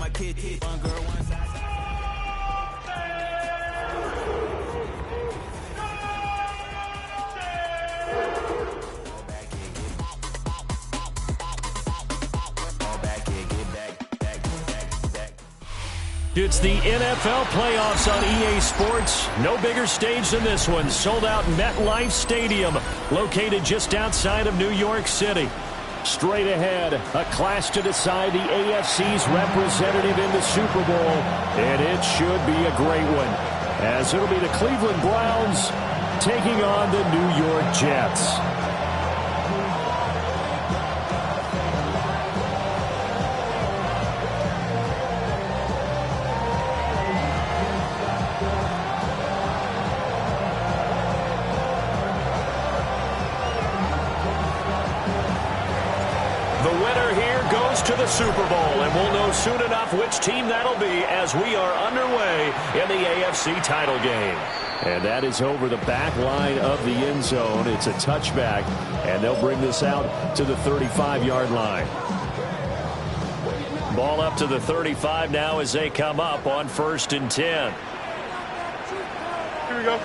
my kid hit. One girl, one side. It's the NFL playoffs on EA Sports. No bigger stage than this one. Sold out MetLife Stadium, located just outside of New York City. Straight ahead, a clash to decide the AFC's representative in the Super Bowl. And it should be a great one, as it'll be the Cleveland Browns taking on the New York Jets. To the Super Bowl, and we'll know soon enough which team that'll be as we are underway in the AFC title game. And that is over the back line of the end zone. It's a touchback, and they'll bring this out to the 35-yard line. Ball up to the 35 now as they come up on 1st and 10. Here we go.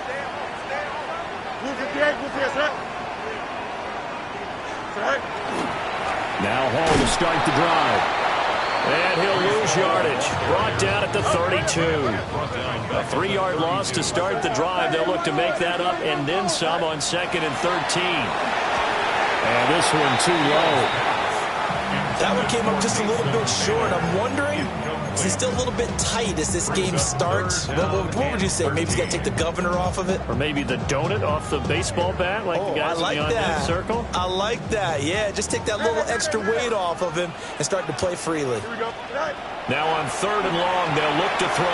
Now Hall to start the drive. And he'll lose yardage. Brought down at the 32. A 3-yard loss to start the drive. They'll look to make that up and then some on 2nd and 13. And this one too low. That one came up just a little bit short. I'm wondering, is he still a little bit tight as this game starts? What would you say? Maybe he's got to take the governor off of it? Or maybe the donut off the baseball bat like the guys in the on-deck circle? I like that. Yeah, just take that little extra weight off of him and start to play freely. Now on 3rd and long, they'll look to throw.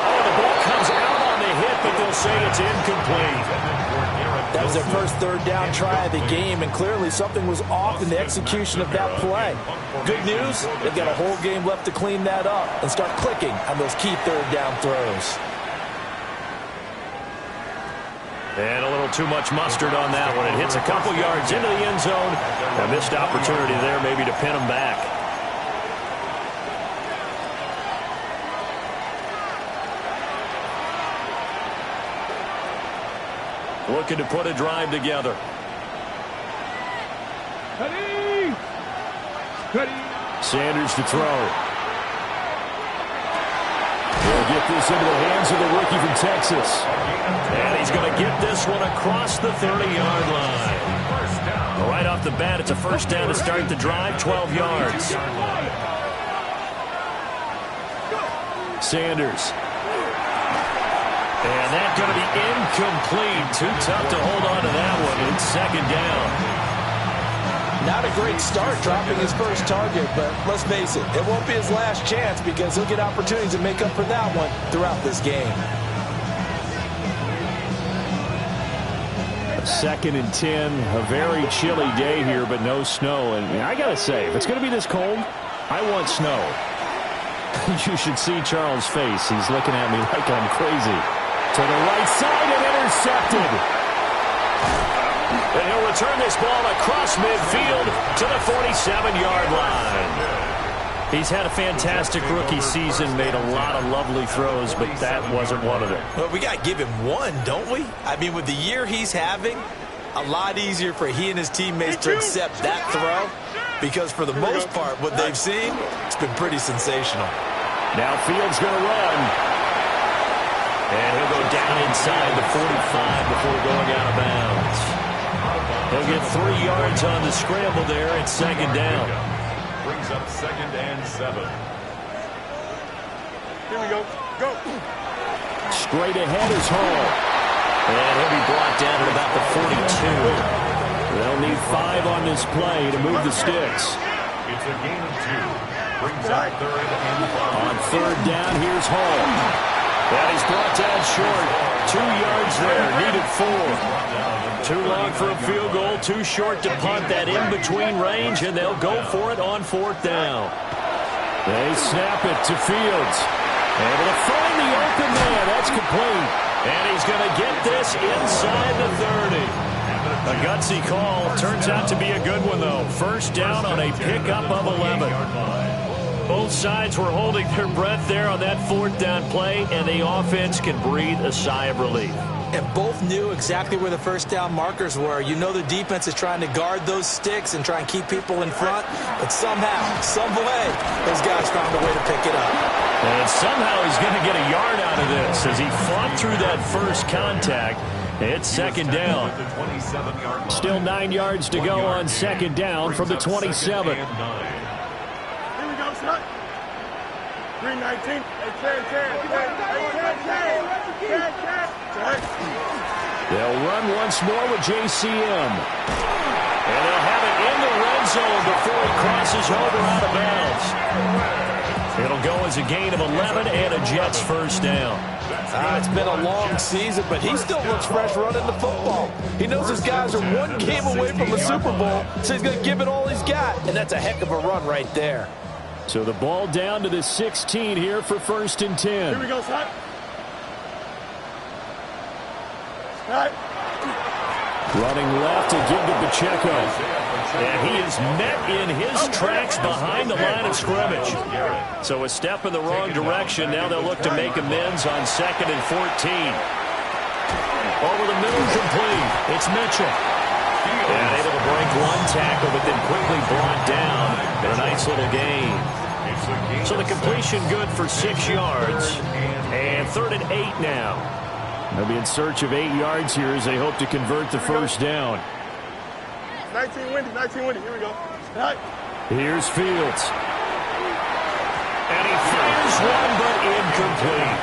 Oh, the ball comes out on the hit, but they'll say it's incomplete. That was their first 3rd down try of the game, and clearly something was off in the execution of that play. Good news, they've got a whole game left to clean that up and start clicking on those key 3rd down throws. And a little too much mustard on that one. It hits a couple yards into the end zone. A missed opportunity there maybe to pin them back. Looking to put a drive together. Sanders to throw. He'll get this into the hands of the rookie from Texas. And he's going to get this one across the 30-yard line. Right off the bat, it's a 1st down to start the drive, 12 yards. Sanders. And that's going to be incomplete. Too tough to hold on to that one. It's 2nd down. Not a great start dropping his first target, but let's face it, it won't be his last chance because he'll get opportunities to make up for that one throughout this game. 2nd and 10, a very chilly day here, but no snow. And I got to say, if it's going to be this cold, I want snow. You should see Charles' face. He's looking at me like I'm crazy. To the right side and intercepted. And he'll return this ball across midfield to the 47-yard line. He's had a fantastic rookie season, made a lot of lovely throws, but that wasn't one of them. Well, we got to give him one, don't we? I mean, with the year he's having, a lot easier for he and his teammates to accept that throw because for the most part, what they've seen, it's been pretty sensational. Now Fields going to run. And he'll go down inside the 45 before going out of bounds. He'll get 3 yards on the scramble there at 2nd down. Brings up 2nd and 7. Here we go. Go. Straight ahead is Hall. And he'll be brought down at about the 42. They'll need 5 on this play to move the sticks. It's a gain of 2. Brings up 3rd and 5. On 3rd down, here's Hall. And he's brought down short. 2 yards there, needed 4. Too long for a field goal, too short to punt that in-between range, and they'll go for it on 4th down. They snap it to Fields. Able to find the open man. That's complete. And he's going to get this inside the 30. A gutsy call. Turns out to be a good one, though. 1st down on a pickup of 11. Both sides were holding their breath there on that fourth down play, and the offense can breathe a sigh of relief. And both knew exactly where the first down markers were. You know the defense is trying to guard those sticks and try and keep people in front, but somehow, some way, those guys found a way to pick it up. And somehow he's going to get a yard out of this as he fought through that first contact. It's second down. Still 9 yards to go on second down from the 27. Here we go, son. 319. They'll run once more with JCM. And they'll have it in the red zone before he crosses over out of bounds. It'll go as a gain of 11 and a Jets first down. It's been a long season, but he still looks fresh running the football. He knows his guys are one game away from the Super Bowl, so he's going to give it all he's got, and that's a heck of a run right there. So the ball down to the 16 here for first and 10. Here we go, son. Right. Running left to give to Pacheco. And he is met in his tracks behind the line of scrimmage. So a step in the wrong direction. Now they'll look to make amends on 2nd and 14. Over the middle, complete. It's Mitchell. And able to break one tackle, but then quickly brought down in a nice little gain. So the completion good for 6 yards. And 3rd and 8 now. They'll be in search of 8 yards here as they hope to convert the first down. 19 windy. Here we go. Right. Here's Fields. And he fires one, but incomplete.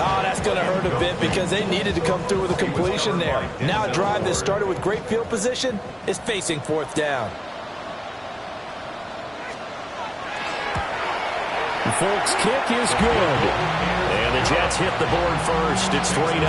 Oh, that's going to hurt a bit because they needed to come through with a completion there. Now a drive that started with great field position is facing 4th down. The Folks kick is good. And the Jets hit the board first. It's 3-0.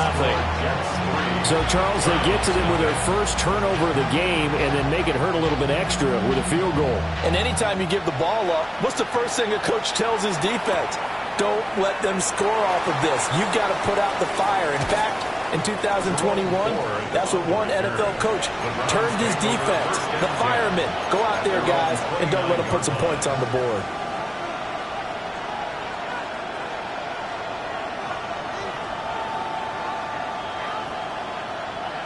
So, Charles, they get to them with their first turnover of the game and then make it hurt a little bit extra with a field goal. And anytime you give the ball up, what's the first thing a coach tells his defense? Don't let them score off of this. You've got to put out the fire. In fact, in 2021, that's what one NFL coach turned his defense. The firemen. Go out there, guys, and don't let them put some points on the board.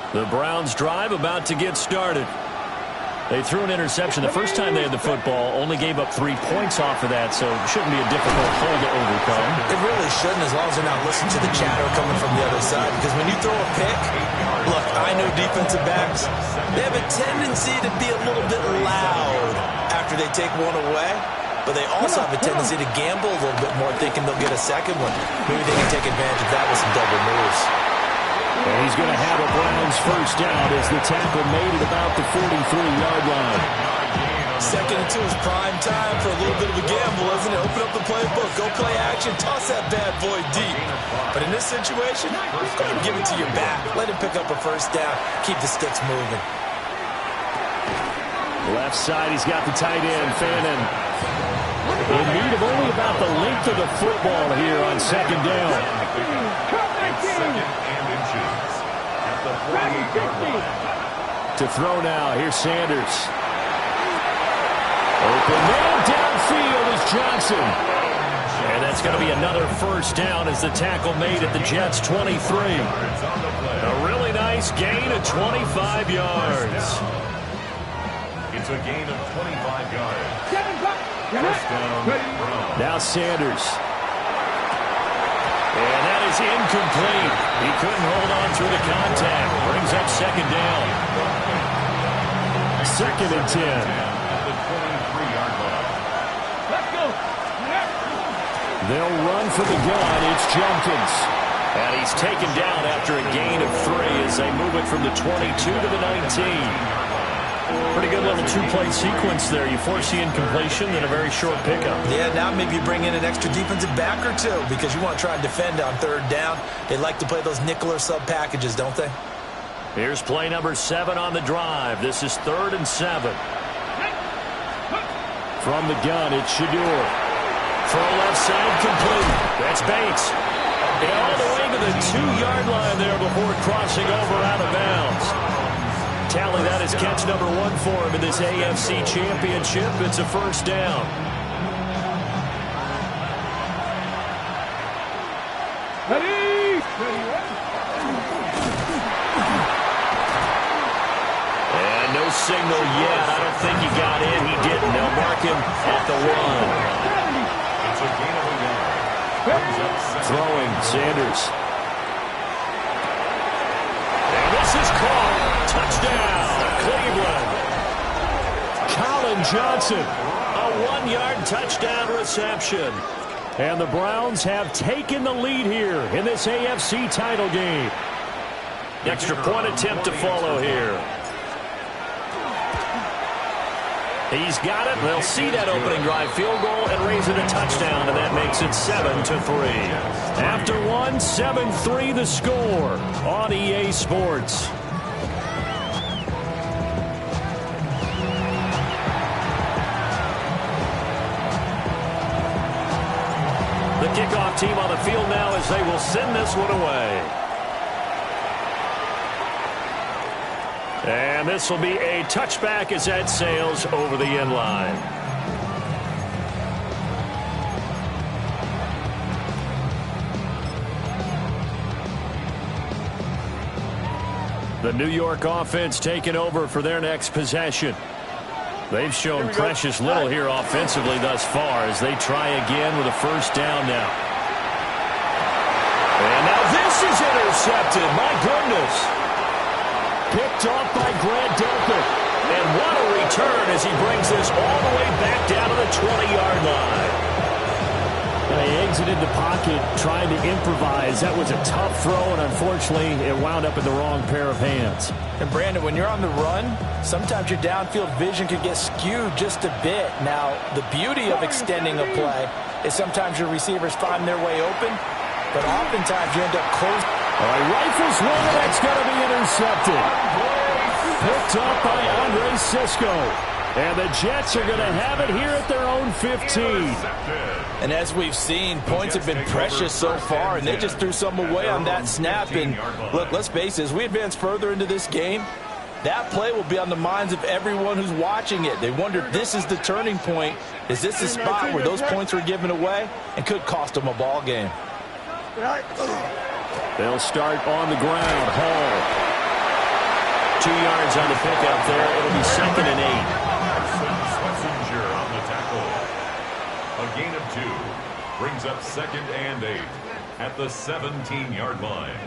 The Browns drive about to get started. They threw an interception the first time they had the football, only gave up 3 points off of that, so it shouldn't be a difficult hole to overcome. It really shouldn't, as long as they're not listening to the chatter coming from the other side, because when you throw a pick, look, I know defensive backs, they have a tendency to be a little bit loud after they take one away, but they also have a tendency to gamble a little bit more, thinking they'll get a second one. Maybe they can take advantage of that with some double moves. And he's going to have a Browns first down as the tackle made at about the 43-yard line. 2nd and 2 is prime time for a little bit of a gamble, isn't it? Open up the playbook, go play action, toss that bad boy deep. But in this situation, go ahead and give it to your back. Let him pick up a first down. Keep the sticks moving. Left side, he's got the tight end, Fannin. In need of only about the length of the football here on 2nd down. To throw now, here's Sanders. Open man downfield is Johnson. And that's going to be another first down as the tackle made at the Jets' 23. A really nice gain of 25 yards. It's a gain of 25 yards. First down, Browns. Now Sanders. And that is incomplete. He couldn't hold on through the contact. Brings up 2nd down. 2nd and 10. At the 23-yard line. Let's go. They'll run for the gun. It's Jenkins. And he's taken down after a gain of 3 as they move it from the 22 to the 19. Pretty good little 2-play sequence there. You force the incompletion, then a very short pickup. Yeah, now maybe you bring in an extra defensive back or two because you want to try and defend on 3rd down. They like to play those nickel or sub packages, don't they? Here's play number 7 on the drive. This is 3rd and 7. From the gun, it's Shedeur. Throw left side complete. That's Bates. And all the way to the 2-yard line there before crossing over out of bounds. Tally, that is catch number 1 for him in this AFC Championship. It's a first down. signal yet. I don't think he got in. He didn't. They'll mark him at the 1. It's a gain of a yard. Brings up second. Throwing, Sanders. And this is caught. Touchdown, Cleveland. Colin Johnson, a 1-yard touchdown reception. And the Browns have taken the lead here in this AFC title game. Extra point attempt to follow here. He's got it. They'll see that opening drive field goal and raise it a touchdown, and that makes it 7-3. After one, 7-3 the score on EA Sports. The kickoff team on the field now as they will send this one away. And this will be a touchback as that sails over the end line. The New York offense taking over for their next possession. They've shown precious little here offensively thus far as they try again with a first down now. And now this is intercepted. My goodness. Picked off by Grant Delpit. And what a return as he brings this all the way back down to the 20-yard line. They exited the pocket trying to improvise. That was a tough throw, and unfortunately, it wound up in the wrong pair of hands. And, Brandon, when you're on the run, sometimes your downfield vision could get skewed just a bit. Now, the beauty of extending a play is sometimes your receivers find their way open, but oftentimes you end up close. All right, rifles one, and that's going to be intercepted. Picked up by Andre Cisco. And the Jets are going to have it here at their own 15. And as we've seen, points have been precious so far, and they just threw some away on that snap. And look, let's face it, as we advance further into this game, that play will be on the minds of everyone who's watching it. They wonder if this is the turning point. Is this the spot where those points were given away and could cost them a ball game? They'll start on the ground. Hall. 2 yards on the pickup there. It'll be 2nd and 8. Swessinger on the tackle. A gain of 2 brings up 2nd and 8 at the 17-yard line.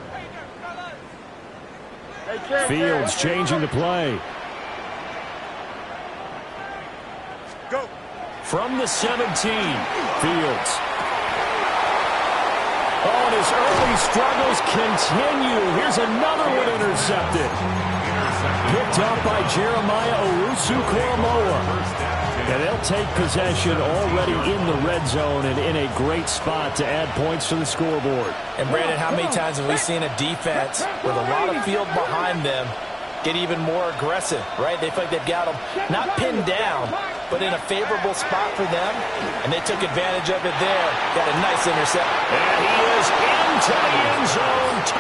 Fields changing the play. Go. From the 17, Fields. Oh, and his early struggles continue. Here's another one intercepted. Picked up by Jeremiah Owusu-Koramoah. And they'll take possession already in the red zone and in a great spot to add points to the scoreboard. And, Brandon, how many times have we seen a defense with a lot of field behind them get even more aggressive, right? They feel like they've got them not pinned down, but in a favorable spot for them, and they took advantage of it there. Got a nice intercept. And he is into the end zone.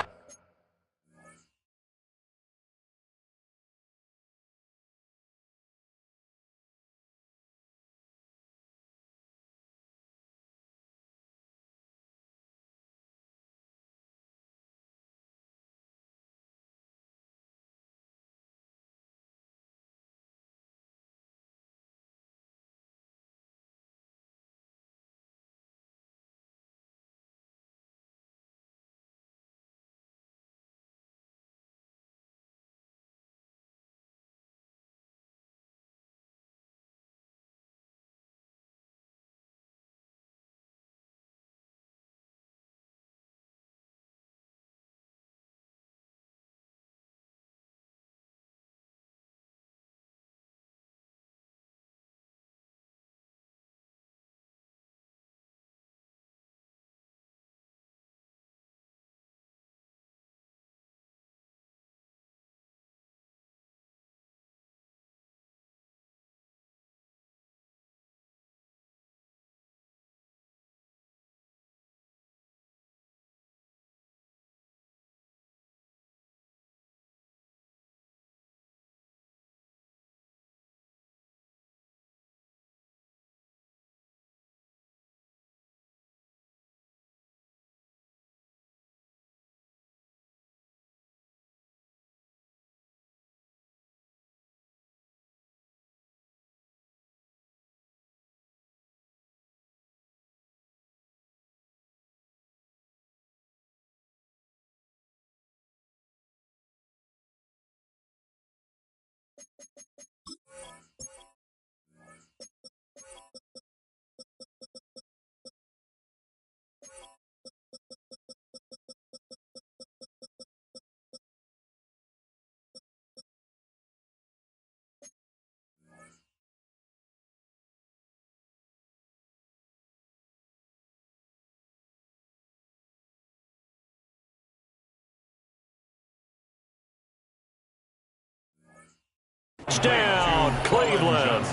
Touchdown, Cleveland.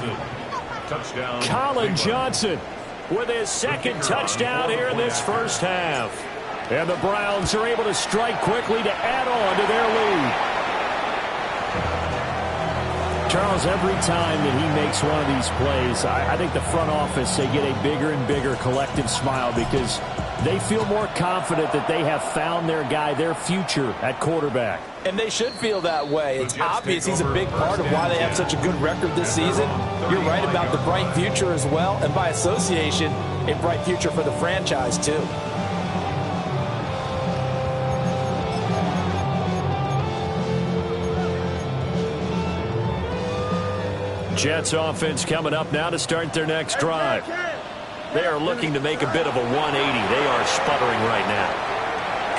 Touchdown. Colin Johnson with his second touchdown here in this first half. And the Browns are able to strike quickly to add on to their lead. Charles, every time that he makes one of these plays, I think the front office, they get a bigger and bigger collective smile because they feel more confident that they have found their guy, their future at quarterback. And they should feel that way. It's obvious he's a big part of why they have such a good record this season. You're right about the bright future as well, and by association, a bright future for the franchise too. Jets offense coming up now to start their next drive. They are looking to make a bit of a 180. They are sputtering right now.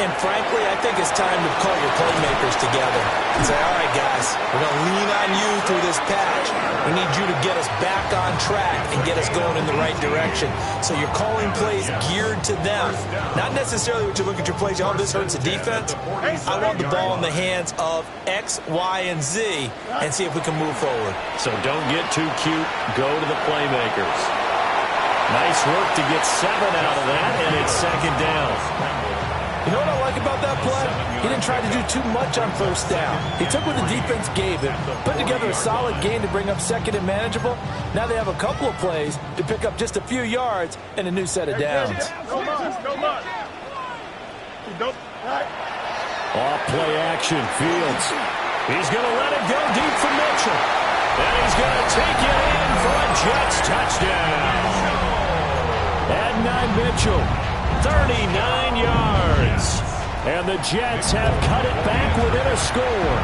And frankly, I think it's time to call your playmakers together and say, all right, guys, we're going to lean on you through this patch. We need you to get us back on track and get us going in the right direction. So you're calling plays geared to them. Not necessarily when you look at your plays, oh, this hurts the defense. I want the ball in the hands of X, Y, and Z and see if we can move forward. So don't get too cute. Go to the playmakers. Nice work to get 7 out of that, and it's second down. You know what I like about that play? He didn't try to do too much on first down. He took what the defense gave him, put together a solid game to bring up second and manageable. Now they have a couple of plays to pick up just a few yards and a new set of downs. Off play action, Fields. He's going to let it go deep for Mitchell. And he's going to take it in for a Jets touchdown. Adonai Mitchell, 39 yards. And the Jets have cut it back within a score.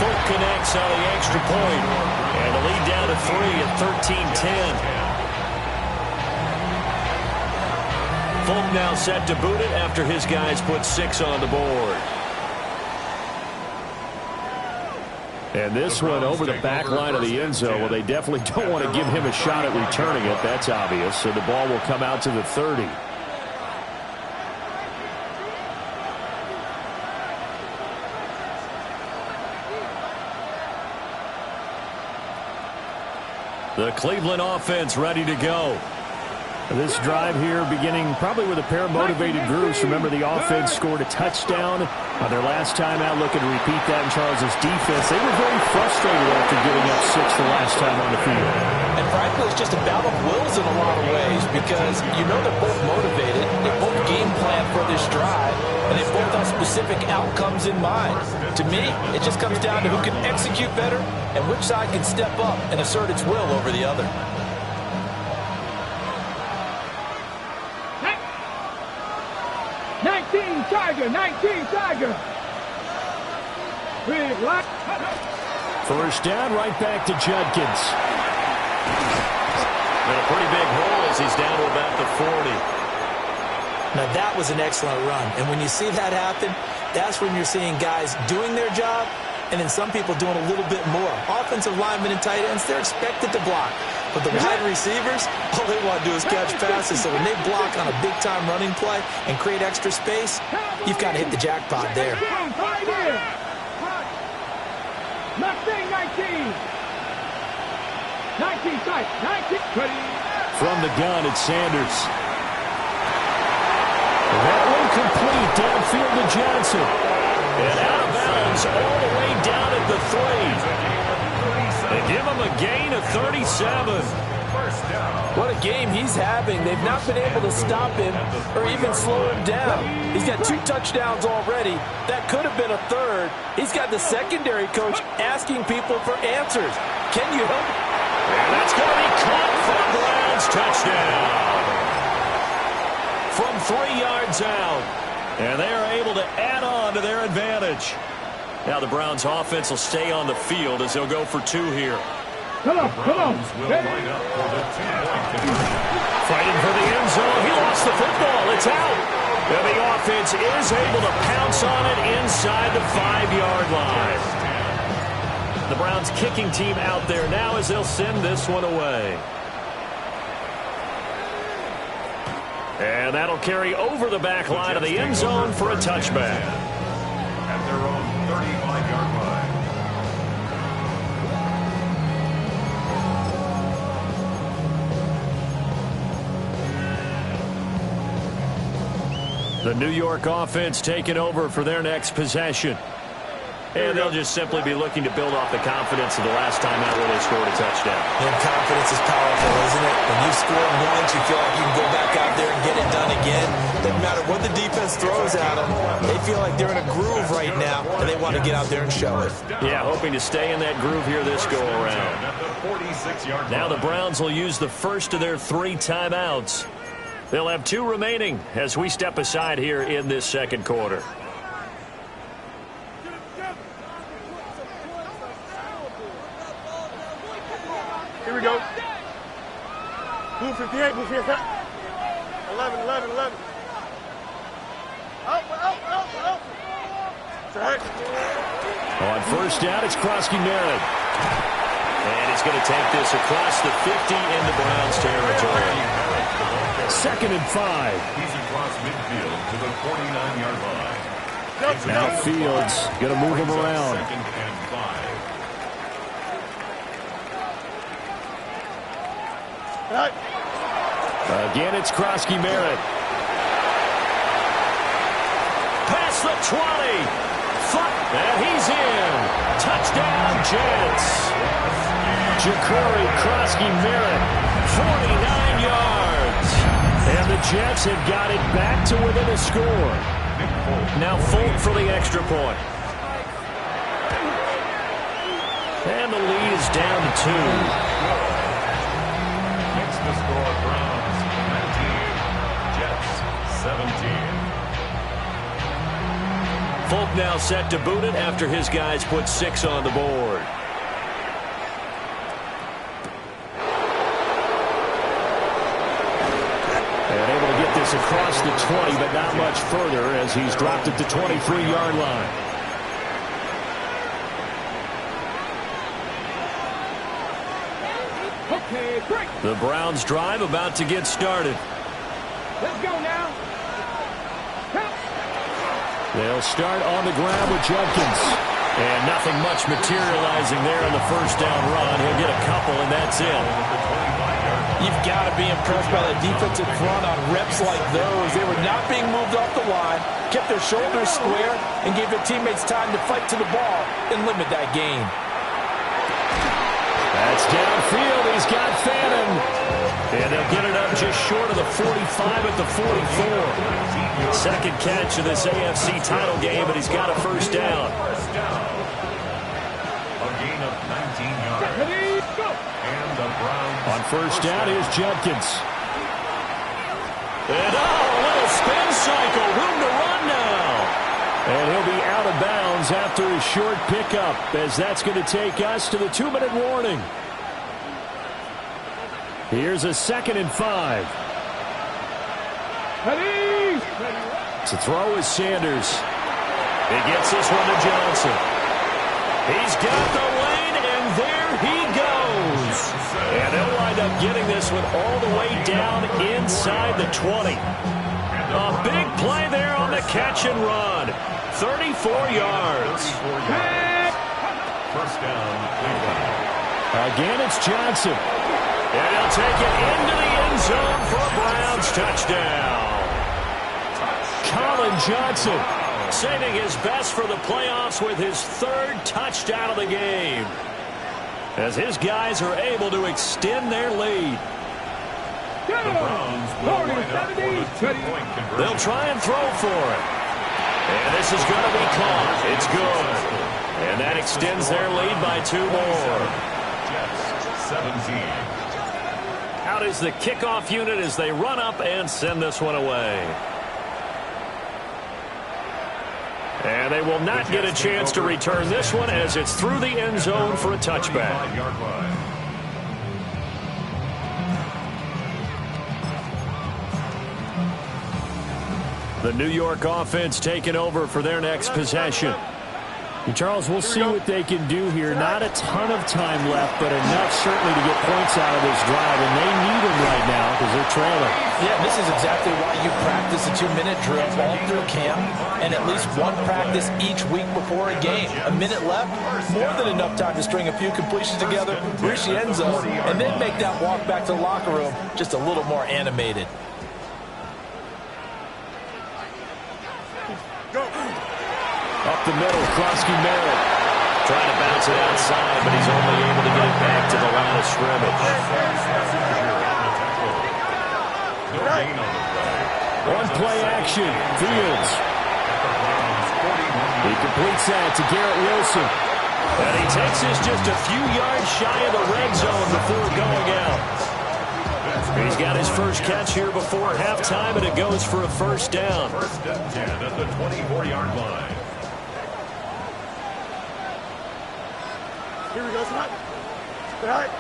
Folk connects on the extra point. And the lead down to 3 at 13-10. Folk now set to boot it after his guys put 6 on the board. And this one over the back line of the end zone. Well, they definitely don't want to give him a shot at returning it. That's obvious. So the ball will come out to the 30. The Cleveland offense ready to go. This drive here beginning probably with a pair of motivated groups. Remember, the offense scored a touchdown their last time out. Looking to repeat that in Charles's defense. They were very frustrated after giving up 6 the last time on the field. And frankly, it's just a battle of wills in a lot of ways because you know they're both motivated. They both game plan for this drive, and they both have specific outcomes in mind. To me, it just comes down to who can execute better and which side can step up and assert its will over the other. Tiger, 19 Tiger. First down, right back to Judkins. And a pretty big hole as he's down to about the 40. Now that was an excellent run. And when you see that happen, that's when you're seeing guys doing their job and then some people doing a little bit more. Offensive linemen and tight ends, they're expected to block. But the wide receivers, all they want to do is catch passes. So when they block on a big-time running play and create extra space, you've got to hit the jackpot there. 19, 19. From the gun, it's Sanders. That one complete downfield to Johnson. And out of bounds all the way down at the 3. They give him a gain of 37. What a game he's having. They've not been able to stop him or even slow him down. He's got 2 touchdowns already. That could have been a third. He's got the secondary coach asking people for answers. Can you help? And that's going to be caught for a Browns touchdown. From 3 yards out. And they are able to add on to their advantage. Now the Browns offense will stay on the field as they'll go for 2 here. Come on. Fighting for the end zone. He lost the football. It's out. And the offense is able to pounce on it inside the 5-yard line. The Browns kicking team out there now as they'll send this one away. And that'll carry over the back line of the end zone for a touchback. At their own 35-yard line. The New York offense taking over for their next possession. And they'll just simply be looking to build off the confidence of the last time out where they scored a touchdown. And confidence is powerful, isn't it? When you score once, you feel like you can go back out there and get it done again. Doesn't matter what the defense throws at them. They feel like they're in a groove right now, and they want to get out there and show it. Yeah, hoping to stay in that groove here this go-around. Now the Browns will use the first of their 3 timeouts. They'll have 2 remaining as we step aside here in this second quarter. Here we go. Blue 58, blue 58. 11, 11, 11. Out. Right. On first down, it's Krosky-Merritt. And he's going to take this across the 50 into Browns territory. 2nd and 5. He's across midfield to the 49-yard line. Now Fields going to move him around. 2nd and 5. Right. Again, it's Krosky-Merritt. Past the 20. And he's in. Touchdown, Jets. Jacory Krosky-Merritt, 49 yards. And the Jets have got it back to within a score. Now Folk for the extra point. And the lead is down to 2. Makes the score Browns 19, Jets 17. Folk now set to boot it after his guys put 6 on the board. And able to get this across the 20, but not much further as he's dropped at the 23-yard line. Okay, break. The Browns drive about to get started. Let's go now. They'll start on the ground with Judkins. And nothing much materializing there on the first down run. He'll get a couple, and that's it. You've got to be impressed by the defensive front on reps like those. They were not being moved off the line, kept their shoulders square, and gave their teammates time to fight to the ball and limit that gain. That's downfield. He's got Fannin. And they'll get it up just short of the 45 at the 44. Second catch of this AFC title game, but he's got a first down. A gain of 19 yards. And the Browns On first down is Judkins. And a little spin cycle. Room to run now. And he'll be out of bounds after a short pickup, as that's going to take us to the 2-minute warning. Here's a 2nd and 5. To throw is Sanders. He gets this one to Johnson. He's got the lane, and there he goes. And they'll wind up getting this one all the way down inside the 20. A big play there on the catch and run. 34 yards. first down, Cleveland. Again, it's Johnson. And he'll take it into the end zone for a Browns touchdown. Colin Johnson saving his best for the playoffs with his third touchdown of the game, as his guys are able to extend their lead. The Browns will line up for the two-point conversion. They'll try and throw for it. And this is going to be caught. It's good. And that extends their lead by 2 more. Jets 17. Out is the kickoff unit as they run up and send this one away. And they will not get a chance to return this one as it's through the end zone for a touchback. 35-yard line. The New York offense taking over for their next possession. And Charles, we'll see what they can do here. Not a ton of time left, but enough certainly to get points out of this drive. And they need them right now because they're trailing. Yeah, this is exactly why you practice a 2-minute drill all through camp and at least one practice each week before a game. A minute left, more than enough time to string a few completions together, reach the end zone, and then make that walk back to the locker room just a little more animated. the middle. Krosky Merritt trying to bounce it outside, but he's only able to get it back to the line of scrimmage. On play action, Fields. He completes that to Garrett Wilson. And he takes this just a few yards shy of the red zone before going out. He's got his first catch here before halftime, and it goes for a first down. First and 10 at the 24-yard line. Here we go, son. All right.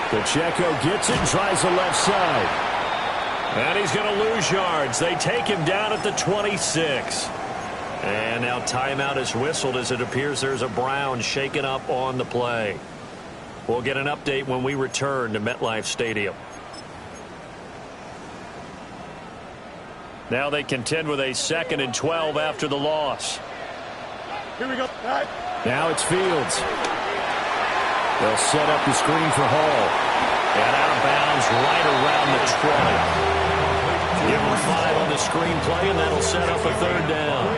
Pacheco gets it and tries the left side. And he's going to lose yards. They take him down at the 26. And now timeout is whistled as it appears there's a Brown shaken up on the play. We'll get an update when we return to MetLife Stadium. Now they contend with a 2nd and 12 after the loss. Here we go. All right. Now it's Fields. They'll set up the screen for Hall. And out of bounds right around the 20. Give him 5 on the screen play, and that'll set up a 3rd down.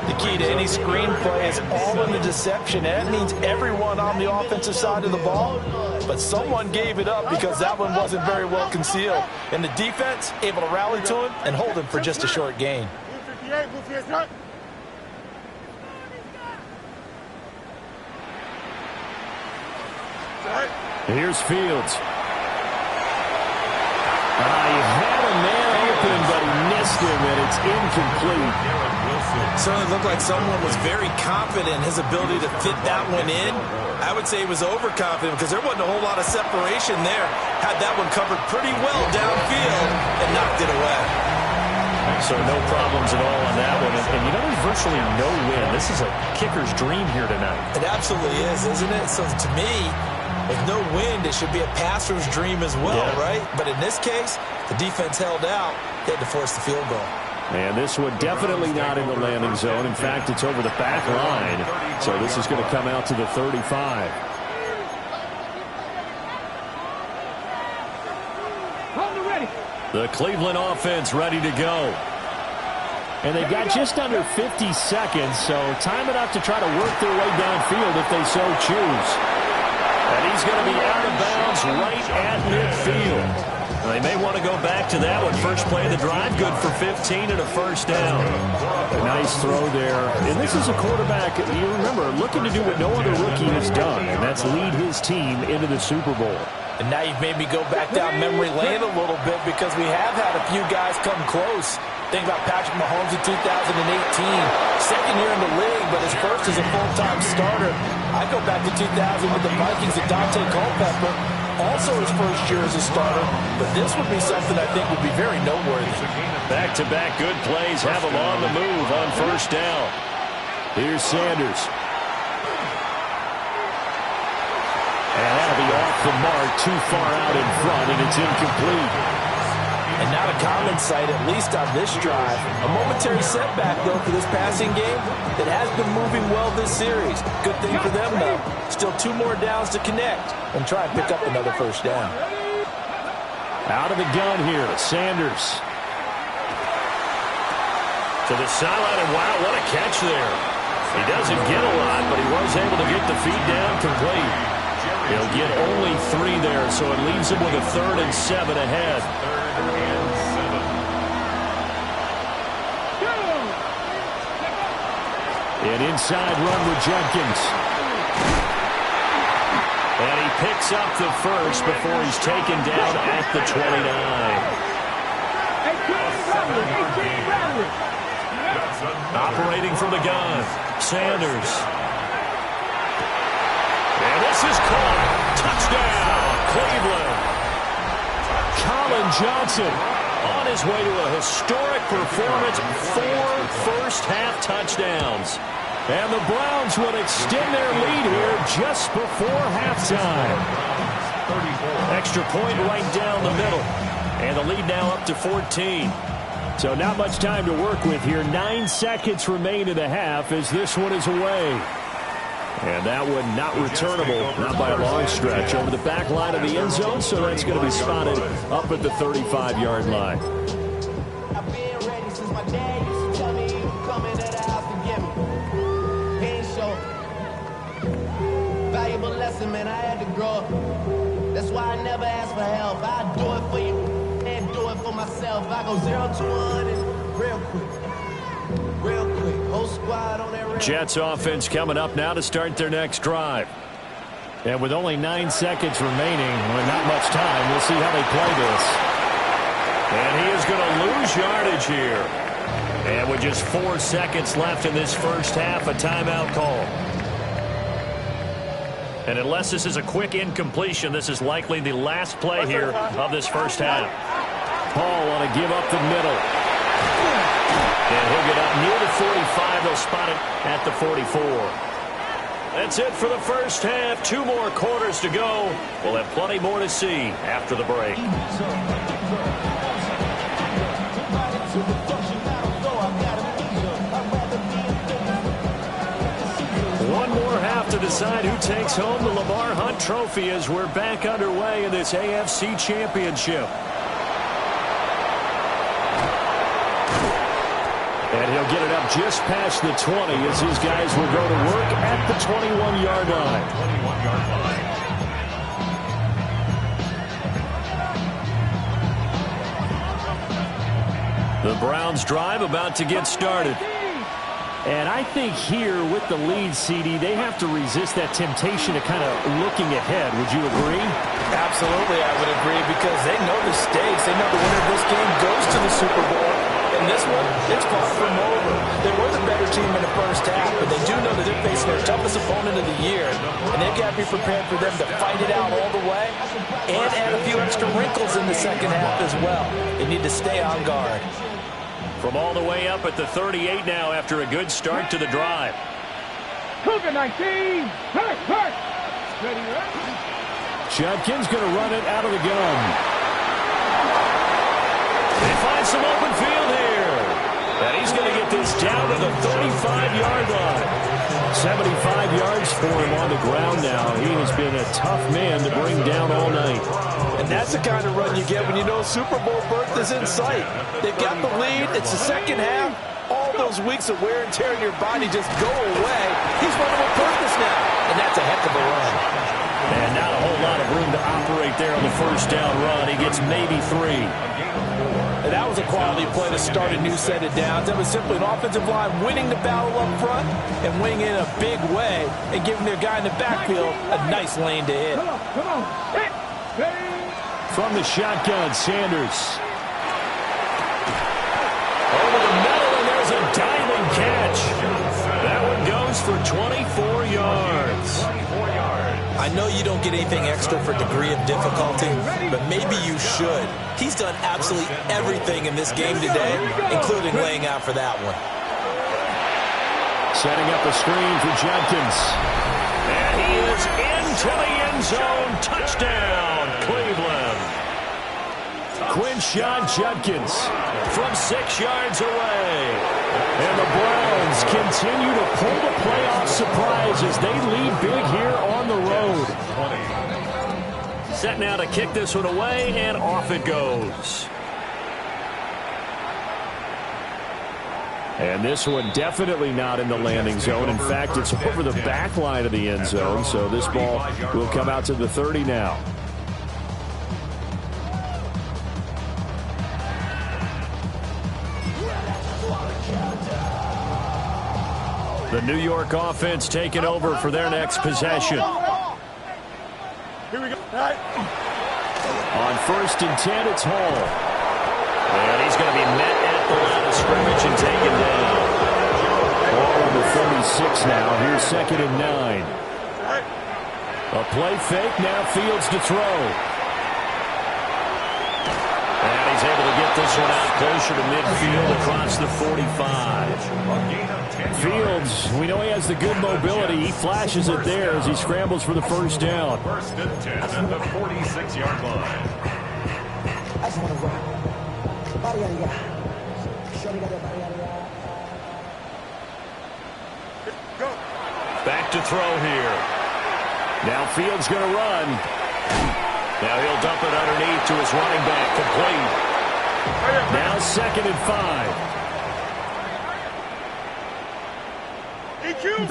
The key to any screen play is all in the deception. That means everyone on the offensive side of the ball, but someone gave it up because that one wasn't very well concealed. And the defense able to rally to him and hold him for just a short gain. Blue 58, blue 58, cut. All right. Here's Fields. He had a man open, but he missed him, and it's incomplete. Certainly looked like someone was very confident in his ability to fit that one in. I would say he was overconfident because there wasn't a whole lot of separation there. Had that one covered pretty well downfield and knocked it away. So no problems at all on that one. And you know, there's virtually no win. This is a kicker's dream here tonight. It absolutely is, isn't it? So to me, with no wind, it should be a passer's dream as well, right? But in this case, the defense held out. They had to force the field goal. And this one definitely not in the landing zone. In fact, it's over the back line. So this is going to come out to the 35. The Cleveland offense ready to go. And they've got just under 50 seconds, so time enough to try to work their way downfield if they so choose. And he's going to be out of bounds right at midfield. They may want to go back to that one. First play of the drive, good for 15 and a first down. A nice throw there. And this is a quarterback, you remember, looking to do what no other rookie has done, and that's lead his team into the Super Bowl. And now you've made me go back down memory lane a little bit because we have had a few guys come close. Think about Patrick Mahomes in 2018. Second year in the league, but his first as a full-time starter. I go back to 2000 with the Vikings and Dante Culpepper. Also his first year as a starter. But this would be something I think would be very noteworthy. Back-to-back good plays have him on the move on first down. Here's Sanders. And that'll be off the mark, too far out in front, and it's incomplete. And not a common sight, at least on this drive. A momentary setback, though, for this passing game that has been moving well this series. Good thing for them, though. Still 2 more downs to connect and try and pick up another first down. Out of the gun here, Sanders. To the sideline, and wow, what a catch there. He doesn't get a lot, but he was able to get the feed down complete. He'll get only 3 there, so it leaves him with a 3rd and 7 ahead. An inside run with Jenkins. And he picks up the first before he's taken down at the 29. Operating from the gun, Sanders. And this is caught. Touchdown, Cleveland. Colin Johnson on his way to a historic performance, 4 first-half touchdowns. And the Browns would extend their lead here just before halftime. Extra point right down the middle. And the lead now up to 14. So not much time to work with here. 9 seconds remain in the half as this one is away. And that one not returnable, not by a long stretch, over the back line of the end zone, so that's going to be spotted up at the 35-yard line. I've been ready since my dad used to tell me you come into the house and get me. bro. That's why I never ask for help. I do it for you and do it for myself. I go 0 to 100 real quick. Real quick. Whole squad on that real. Jets offense coming up now to start their next drive. And with only 9 seconds remaining, with not much time, we'll see how they play this. And he is going to lose yardage here. And with just 4 seconds left in this first half, a timeout call. And unless this is a quick incompletion, this is likely the last play here of this first half. Hall on a give up the middle. And he'll get up near the 45. They'll spot it at the 44. That's it for the first half. 2 more quarters to go. We'll have plenty more to see after the break. One more half to decide who takes home the Lamar Hunt Trophy as we're back underway in this AFC Championship. And he'll get it up just past the 20 as his guys will go to work at the 21-yard line. 21-yard line. The Browns drive about to get started. And I think here with the lead, CD, they have to resist that temptation of kind of looking ahead. Would you agree? Absolutely, I would agree, because they know the stakes. They know the winner of this game goes to the Super Bowl. And this one, it's far from over. They were the better team in the first half, but they do know that they're facing their toughest opponent of the year. And they've got to be prepared for them to fight it out all the way and add a few extra wrinkles in the second half as well. They need to stay on guard. From all the way up at the 38 now after a good start to the drive. Cougar 19. Hurt. Ready, Judkins going to run it out of the gun. They find some open field here. And he's going to get this down to the 35-yard line. 75 yards for him on the ground now. He has been a tough man to bring down all night. And that's the kind of run you get when you know Super Bowl berth is in sight. They've got the lead. It's the second half. All those weeks of wear and tear in your body just go away. He's running with purpose now. And that's a heck of a run. And not a whole lot of room to operate there on the first down run. He gets maybe 3. And that was a quality play to start a new set of downs. That was simply an offensive line winning the battle up front and winning in a big way and giving their guy in the backfield a nice lane to hit. Come on. From the shotgun, Sanders. Over the middle, and there's a diving catch. That one goes for 24 yards. I know you don't get anything extra for degree of difficulty, but maybe you should. He's done absolutely everything in this game today, including laying out for that one. Setting up a screen for Judkins. And he is into the end zone. Touchdown, Cleveland. Quinshon Judkins From 6 yards away. and the Browns continue to pull the playoff surprise as they lead big here on the road. Set now to kick this one away, and off it goes. And this one definitely not in the landing zone. In fact, it's over the back line of the end zone, so this ball will come out to the 30 now. The New York offense taking over for their next possession. Here we go. All right. On 1st and 10, it's Hall. And he's going to be met at the line of scrimmage and taken down. Ball on the 36 now. Here's 2nd and 9. A play fake. Now Fields to throw. And he's able to get this one out closer to midfield across the 45. Fields, we know he has the good mobility. He flashes it there as he scrambles for the first down. 1st and 10 at the 46-yard line. Back to throw here. Now Fields going to run. Now he'll dump it underneath to his running back, complete. Now 2nd and 5.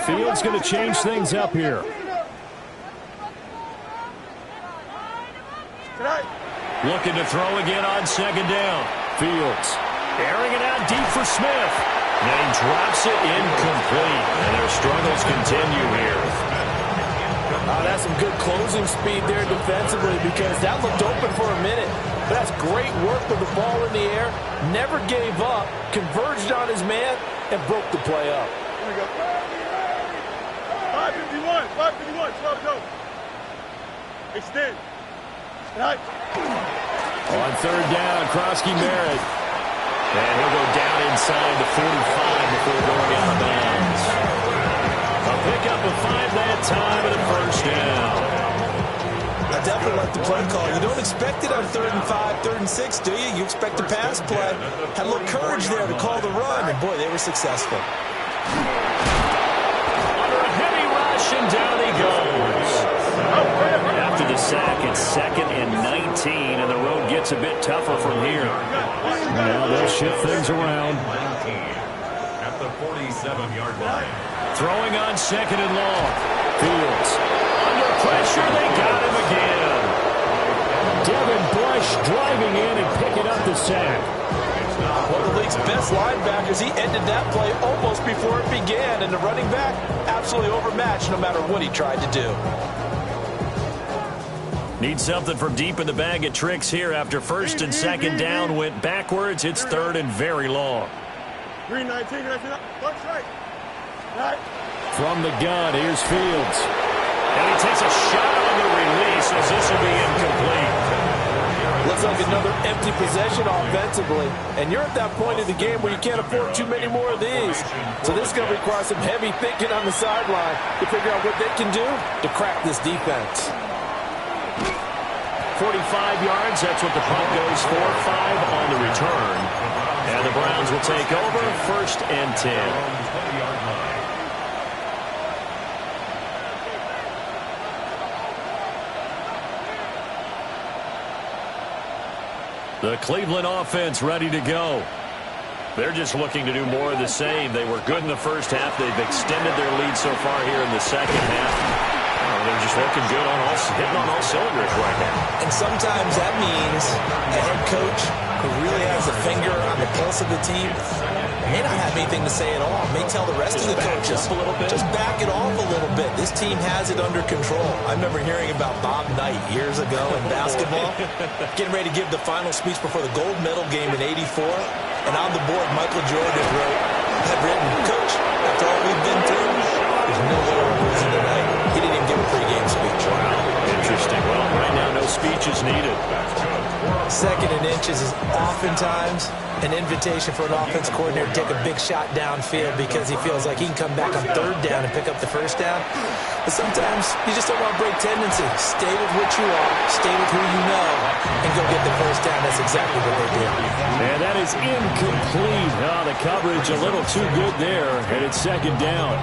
Fields going to change things up here. Tonight. Looking to throw again on second down. Fields airing it out deep for Smith. And he drops it incomplete. And their struggles continue here. That's some good closing speed there defensively because that looked open for a minute. But that's great work with the ball in the air. Never gave up, converged on his man, and broke the play up. Here we go. 551. 551. Slow go. Extend. Tonight. On third down, Krosky Merritt. And he'll go down inside the 45 before going out of bounds. A pickup of 5 that time and a first down. I definitely like the play call. You don't expect it on 3rd and 5, 3rd and 6, do you? You expect a pass play. Had a little courage there to call the run, and boy, they were successful. Under a heavy rush, and down he goes. After the sack, it's 2nd and 19, and the road gets a bit tougher from here. Now they'll shift things around. At the 47-yard line. Throwing on 2nd and long. Fields under pressure. They got him again. Devin Bush driving in and picking up the sack. One of the league's best linebackers. He ended that play almost before it began, and the running back absolutely overmatched no matter what he tried to do. Need something from deep in the bag of tricks here after 1st and 2nd down went backwards. It's 3rd and very long. 319. Watch right. Right. From the gun, here's Fields. And he takes a shot on the release as this will be incomplete. Looks like another empty possession offensively. And you're at that point in the game where you can't afford too many more of these. So this is going to require some heavy thinking on the sideline to figure out what they can do to crack this defense. 45 yards, that's what the punt goes for. 5 on the return. And the Browns will take over 1st and 10. The Cleveland offense ready to go. They're just looking to do more of the same. They were good in the first half. They've extended their lead so far here in the second half. They're just looking good on hitting on all cylinders right now. And sometimes that means a head coach who really has a finger on the pulse of the team may not have anything to say at all. May tell the rest of the coaches, just back it off a little bit. This team has it under control. I remember hearing about Bob Knight years ago in basketball, getting ready to give the final speech before the gold medal game in '84. And on the board, Michael Jordan had written, "Coach, after all we've been through, there's no way we're losing tonight." He didn't even give a pregame speech. Interesting. Well, right now, no speech is needed. 2nd and inches is oftentimes an invitation for an offense coordinator to take a big shot downfield because he feels like he can come back on 3rd down and pick up the 1st down. But sometimes you just don't want to break tendency. Stay with what you are, stay with who you know, and go get the 1st down. That's exactly what they did. And that is incomplete. The coverage a little too good there, and it's 2nd down.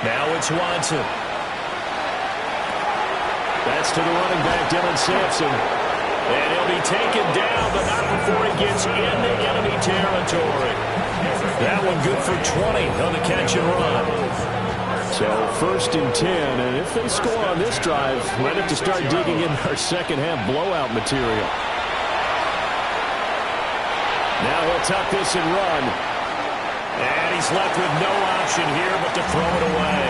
Now it's Watson. That's to the running back, Dylan Sampson. And he'll be taken down, but not before he gets into enemy territory. That one good for 20 on the catch and run. So 1st and 10, and if they score on this drive, might have to start digging in our second half blowout material. Now he'll tuck this and run. And he's left with no option here but to throw it away.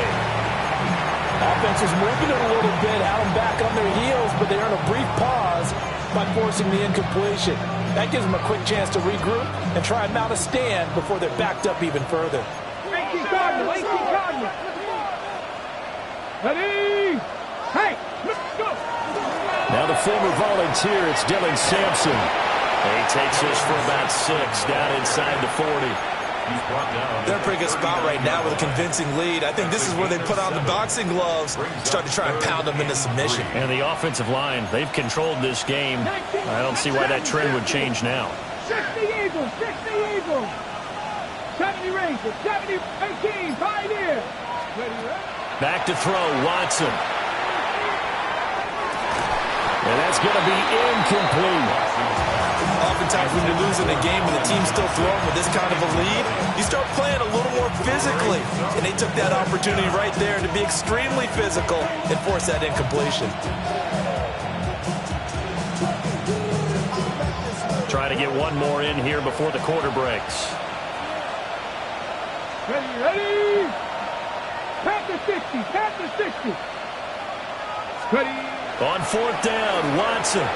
Offense is moving it a little bit, had them back on their heels, but they earn a brief pause by forcing the incompletion. That gives them a quick chance to regroup and try and mount a stand before they're backed up even further. 18 Cardinals, 18 Cardinals. Ready? Hey, let's go. Now the former Volunteer, it's Dylan Sampson. He takes this for about 6 down inside the 40. They're in a pretty good spot right now with a convincing lead. I think this is where they put on the boxing gloves, start to try and pound them into submission. And the offensive line, they've controlled this game. I don't see why that trend would change now. 60 Eagles, 60 Eagles. 70 Rangers, 70, 18, Pioneer. Back to throw, Watson. And that's going to be incomplete. oftentimes when you're losing a game and the team's still throwing with this kind of a lead, you start playing a little more physically. And they took that opportunity right there to be extremely physical and force that incompletion. Try to get one more in here before the quarter breaks. Ready? Past the 60, past the 60. Ready? On fourth down, Watson.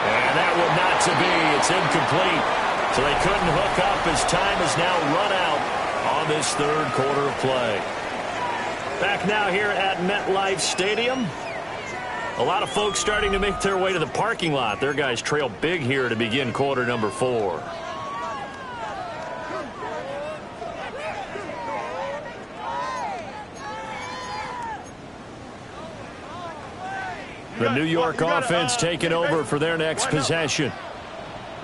And that will not to be. It's incomplete. So they couldn't hook up as time has now run out on this third quarter of play. Back now here at MetLife Stadium. A lot of folks starting to make their way to the parking lot. Their guys trail big here to begin quarter number 4. The New York offense taking over for their next possession.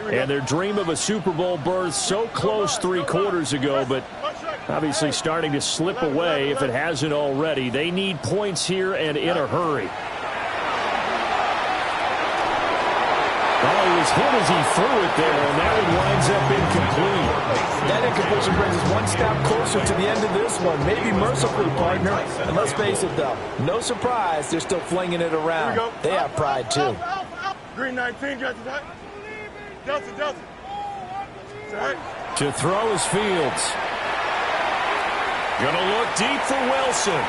And their dream of a Super Bowl berth so close 3 quarters ago, but obviously starting to slip away if it hasn't already. They need points here and in a hurry. Oh, he was hit as he threw it there, and that one winds up incomplete. That incompletion brings us one step closer to the end of this one. Maybe mercifully, partner. And let's face it, though, no surprise, they're still flinging it around. They have pride, too. Green 19, Delta. Delta. To throw is Fields. Gonna look deep for Wilson.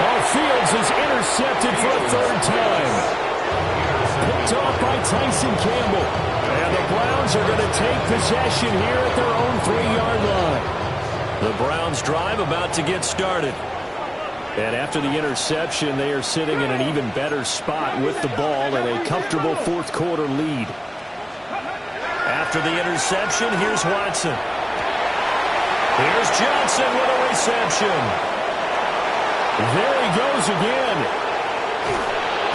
Oh, Fields is intercepted for a third time. Picked off by Tyson Campbell. And the Browns are going to take possession here at their own 3-yard line. The Browns drive about to get started. And after the interception, they are sitting in an even better spot with the ball and a comfortable fourth quarter lead. After the interception, here's Watson. Here's Johnson with a reception. There he goes again.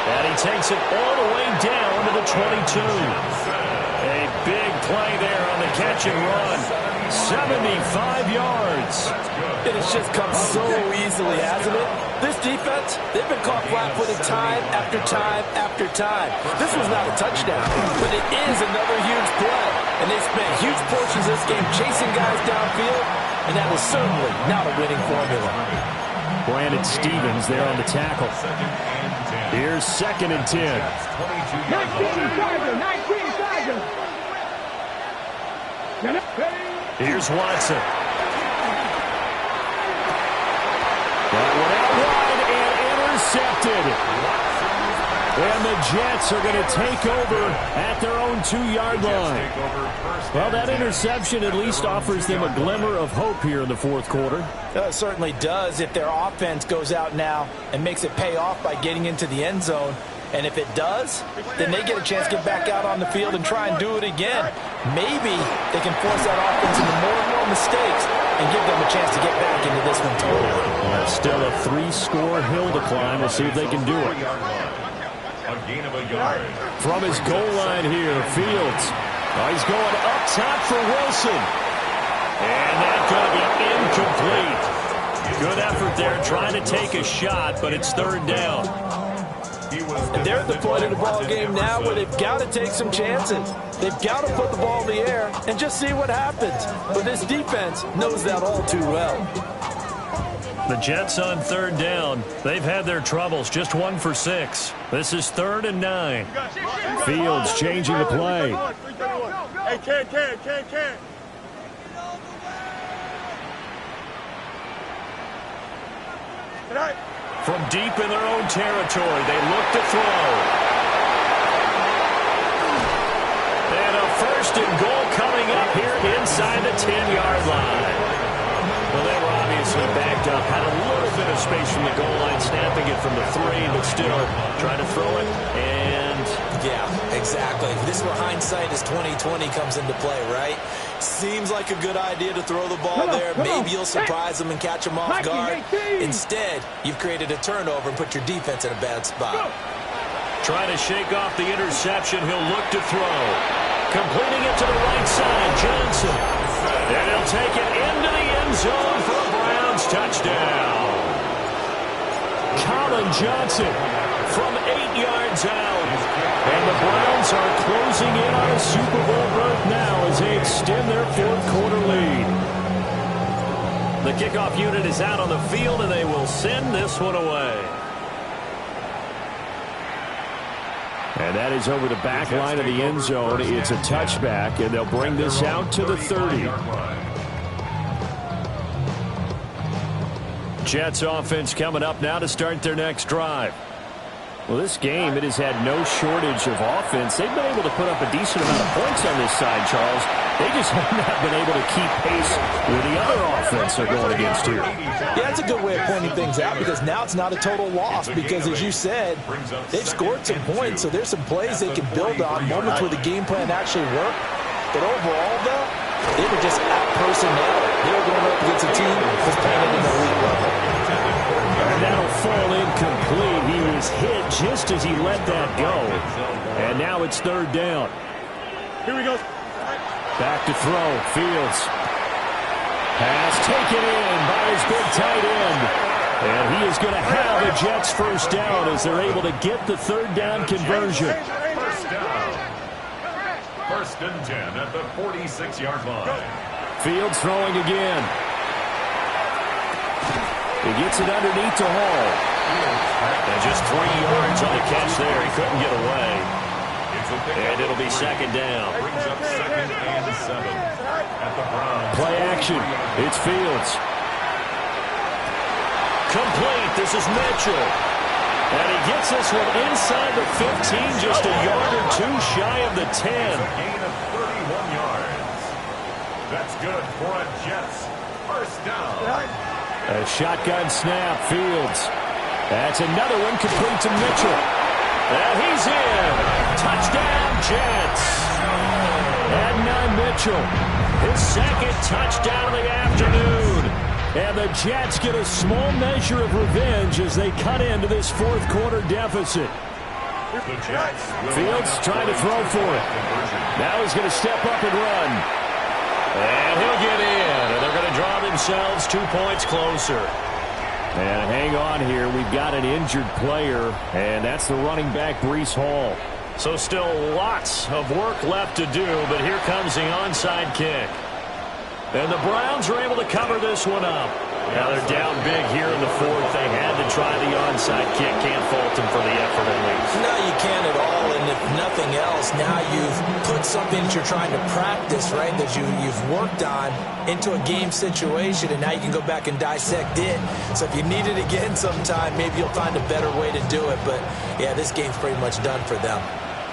And he takes it all the way down to the 22. A big play there on the catch and run. 75 yards. It has just come so easily, hasn't it? This defense, they've been caught flat-footed time after time after time. This was not a touchdown, but it is another huge play. And they spent huge portions of this game chasing guys downfield, and that was certainly not a winning formula. Brandon Stevens there on the tackle. Here's 2nd and 10. 19 Tiger. Here's Watson. That one out wide and intercepted. And the Jets are going to take over at their own 2-yard line. Well, that interception at least offers them a glimmer of hope here in the fourth quarter. It certainly does if their offense goes out now and makes it pay off by getting into the end zone. And if it does, then they get a chance to get back out on the field and try and do it again. Maybe they can force that offense into more and more mistakes and give them a chance to get back into this one totally. Still a 3-score hill to climb. We'll see if they can do it. A gain of a yard. From his goal line here, Fields. He's going up top for Wilson. And that's going to be incomplete. Good effort there trying to take a shot, but it's 3rd down. And they're at the point of the ball game now where they've got to take some chances. They've got to put the ball in the air and just see what happens. But this defense knows that all too well. The Jets on 3rd down. They've had their troubles, just 1 for 6. This is 3rd and 9. Fields changing the play. Hey, can. From deep in their own territory, they look to throw. And a 1st and goal coming up here inside the 10-yard line. Well, they were obviously backed up, had a little bit of space from the goal line, snapping it from the 3, but still trying to throw it. And yeah, exactly. This is where hindsight is 20/20 comes into play, right? Seems like a good idea to throw the ball there. Maybe you'll surprise them and catch them off guard. Instead, you've created a turnover and put your defense in a bad spot. Trying to shake off the interception, he'll look to throw. Completing it to the right side, Johnson. And he'll take it into the end zone for a Browns touchdown. Colin Johnson from 8 yards out. And the Browns are closing in on a Super Bowl berth now as they extend their fourth-quarter lead. The kickoff unit is out on the field, and they will send this one away. And that is over the back line of the end zone. It's a touchback, and they'll bring this out to the 30. Jets offense coming up now to start their next drive. Well, this game, it has had no shortage of offense. They've been able to put up a decent amount of points on this side, Charles. They just have not been able to keep pace with the other offense they're going against here. Yeah, that's a good way of pointing things out because now it's not a total loss because, as you said, they've scored some points, so there's some plays they can build on, moments where the game plan actually worked. But overall, though, they were just out personnel. They were going up against a team that's playing at an elite level. And that'll fall incomplete. He was hit just as he let that go. And now it's third down. Here we go. Back to throw. Fields. Pass taken in by his big tight end. And he is going to have the Jets first down as they're able to get the third down conversion. First down. First and 10 at the 46-yard line. Fields throwing again. He gets it underneath to Hall. And just 3 yards on the catch there. He couldn't get away. And it'll be second down. Brings up second and 7 at the Browns. Play action. It's Fields. Complete. This is Mitchell. And he gets this one inside the 15, just a yard or two shy of the 10. A gain of 31 yards. That's good for a Jets first down. A shotgun snap. Fields. That's another one complete to Mitchell. And he's in. Touchdown, Jets. Adnan Mitchell. His second touchdown of the afternoon. And the Jets get a small measure of revenge as they cut into this fourth-quarter deficit. Fields trying to throw for it. Now he's going to step up and run. And he'll get in. And they're going to draw themselves 2 points closer. And hang on here. We've got an injured player, and that's the running back, Breece Hall. So still lots of work left to do, but here comes the onside kick. And the Browns are able to cover this one up. Now they're down big here in the fourth. They had to try the onside kick. Can't fault them for the effort at least. No, you can't at all. And if nothing else, now you've put something that you're trying to practice, right, that you've worked on into a game situation, and now you can go back and dissect it. So if you need it again sometime, maybe you'll find a better way to do it. But, yeah, this game's pretty much done for them.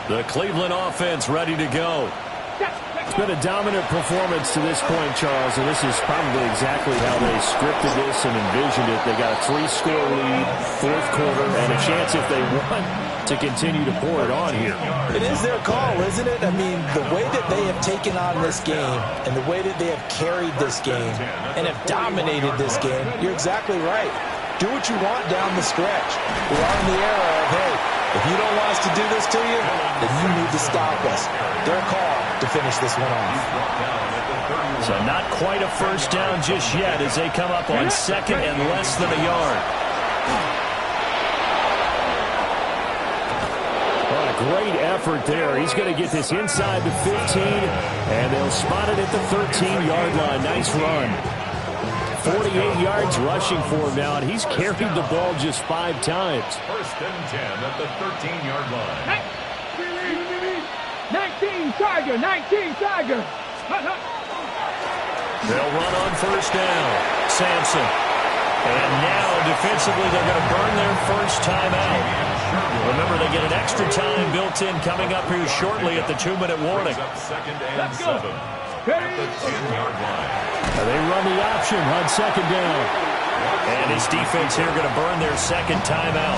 The Cleveland offense ready to go. It's been a dominant performance to this point, Charles, and this is probably exactly how they scripted this and envisioned it. They got a 3-score lead, fourth quarter, and a chance if they want to continue to pour it on here. It is their call, isn't it? I mean, the way that they have taken on this game and the way that they have carried this game and have dominated this game, you're exactly right. Do what you want down the stretch. We are in the era of, hey, if you don't want us to do this to you, then you need to stop us. Their call to finish this one off. So not quite a first down just yet as they come up on second and less than a yard. What a great effort there. He's going to get this inside the 15, and they'll spot it at the 13-yard line. Nice run. 48 yards rushing for him now, and he's carried the ball just 5 times. First and 10 at the 13-yard line. 19 Tiger, 19 Tiger. They'll run on first down. Sampson. And now defensively they're going to burn their first timeout. Remember, they get an extra time built in coming up here shortly at the 2-minute warning. Second and 7 at the 10-yard line. They run the option on second down. And this defense here going to burn their second timeout.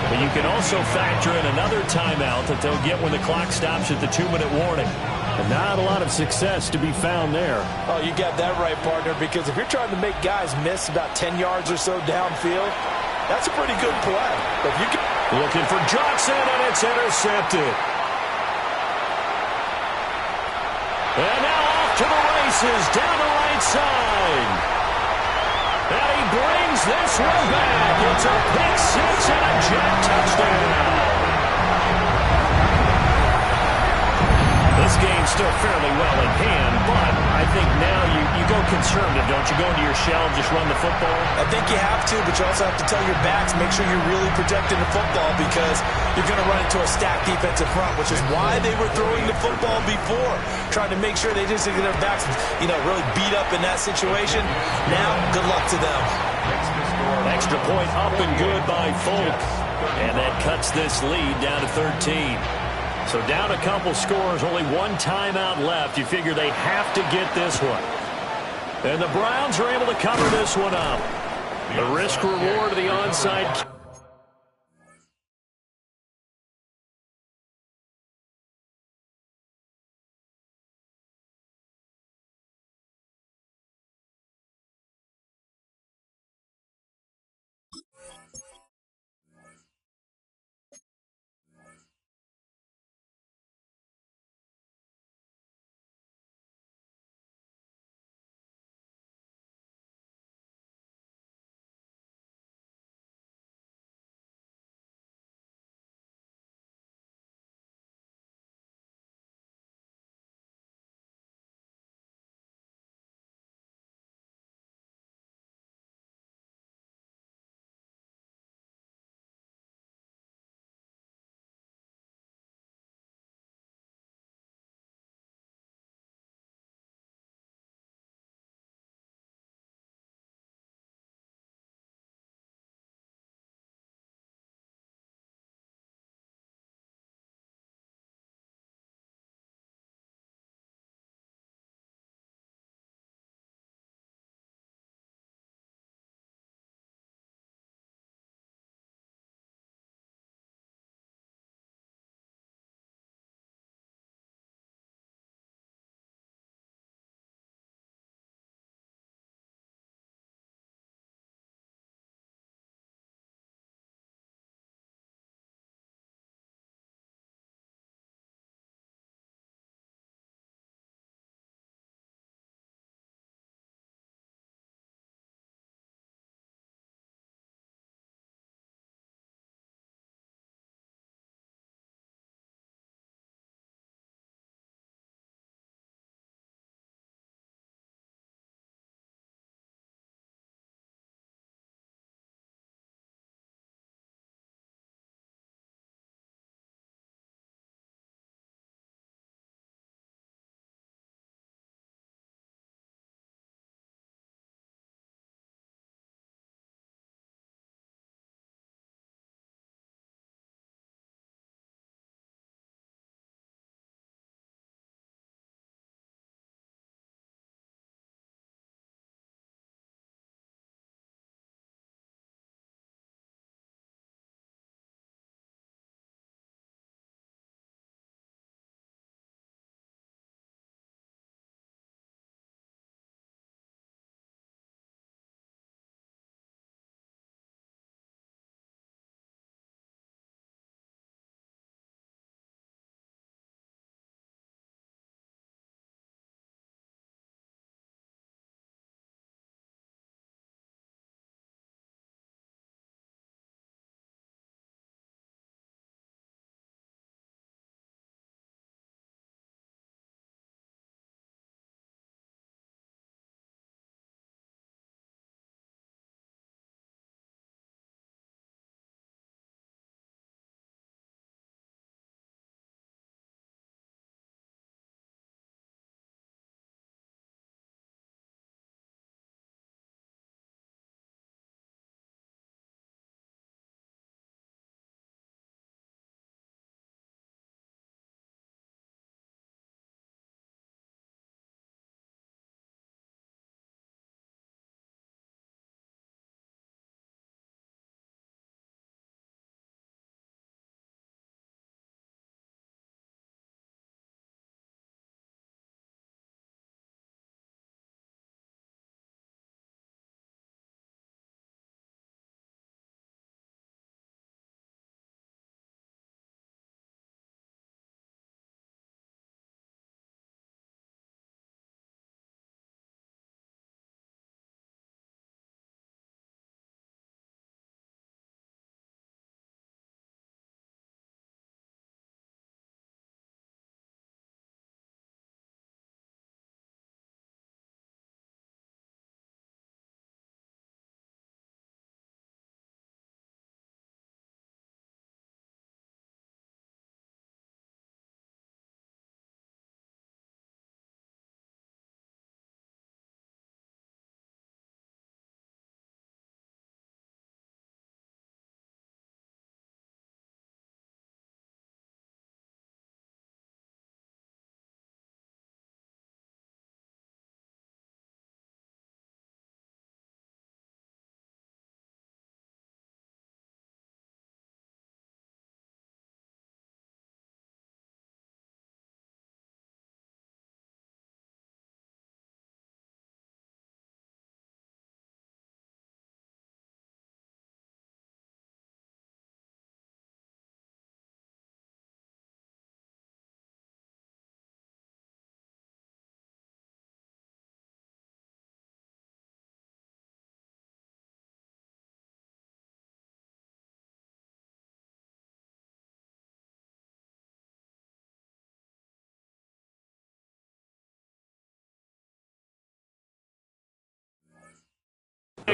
But you can also factor in another timeout that they'll get when the clock stops at the 2-minute warning. And not a lot of success to be found there. Oh, you got that right, partner, because if you're trying to make guys miss about 10 yards or so downfield, that's a pretty good play. But if you can... Looking for Johnson, and it's intercepted. And now off to the races, down the right side. And he brings this one back. It's a pick six and a Jet touchdown. still fairly well in hand, but I think now you go conservative, don't you? Go into your shell and just run the football? I think you have to, but you also have to tell your backs, make sure you're really protecting the football because you're going to run into a stacked defensive front, which is why they were throwing the football before, trying to make sure they just get their backs, really beat up in that situation. Now, good luck to them. Extra point up and good by Folk. And that cuts this lead down to 13. So down a couple scores, only one timeout left. You figure they have to get this one. And the Browns are able to cover this one up. The risk-reward of the onside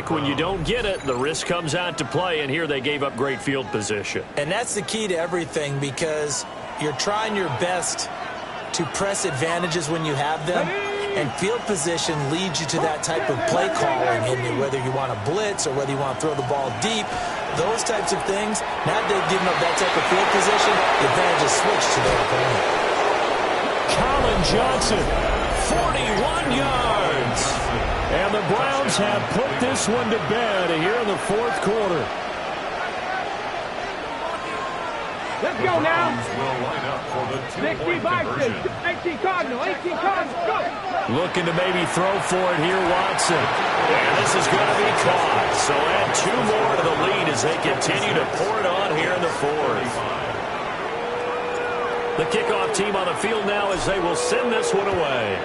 quick. When you don't get it, the risk comes out to play, and here they gave up great field position. And that's the key to everything, because you're trying your best to press advantages when you have them, and field position leads you to that type of play calling, and whether you want to blitz or whether you want to throw the ball deep, those types of things. Now that they've given up that type of field position, the advantage is switched to their opponent. Colin Johnson, 41 yards. And the Browns have put this one to bed here in the fourth quarter. Let's go now. Will line up for the 60 two-point Vikings, conversion. 18 Cardinal, 18 Cardinal, go. Looking to maybe throw for it here, Watson. And this is going to be caught. So add 2 more to the lead as they continue to pour it on here in the fourth. The kickoff team on the field now as they will send this one away.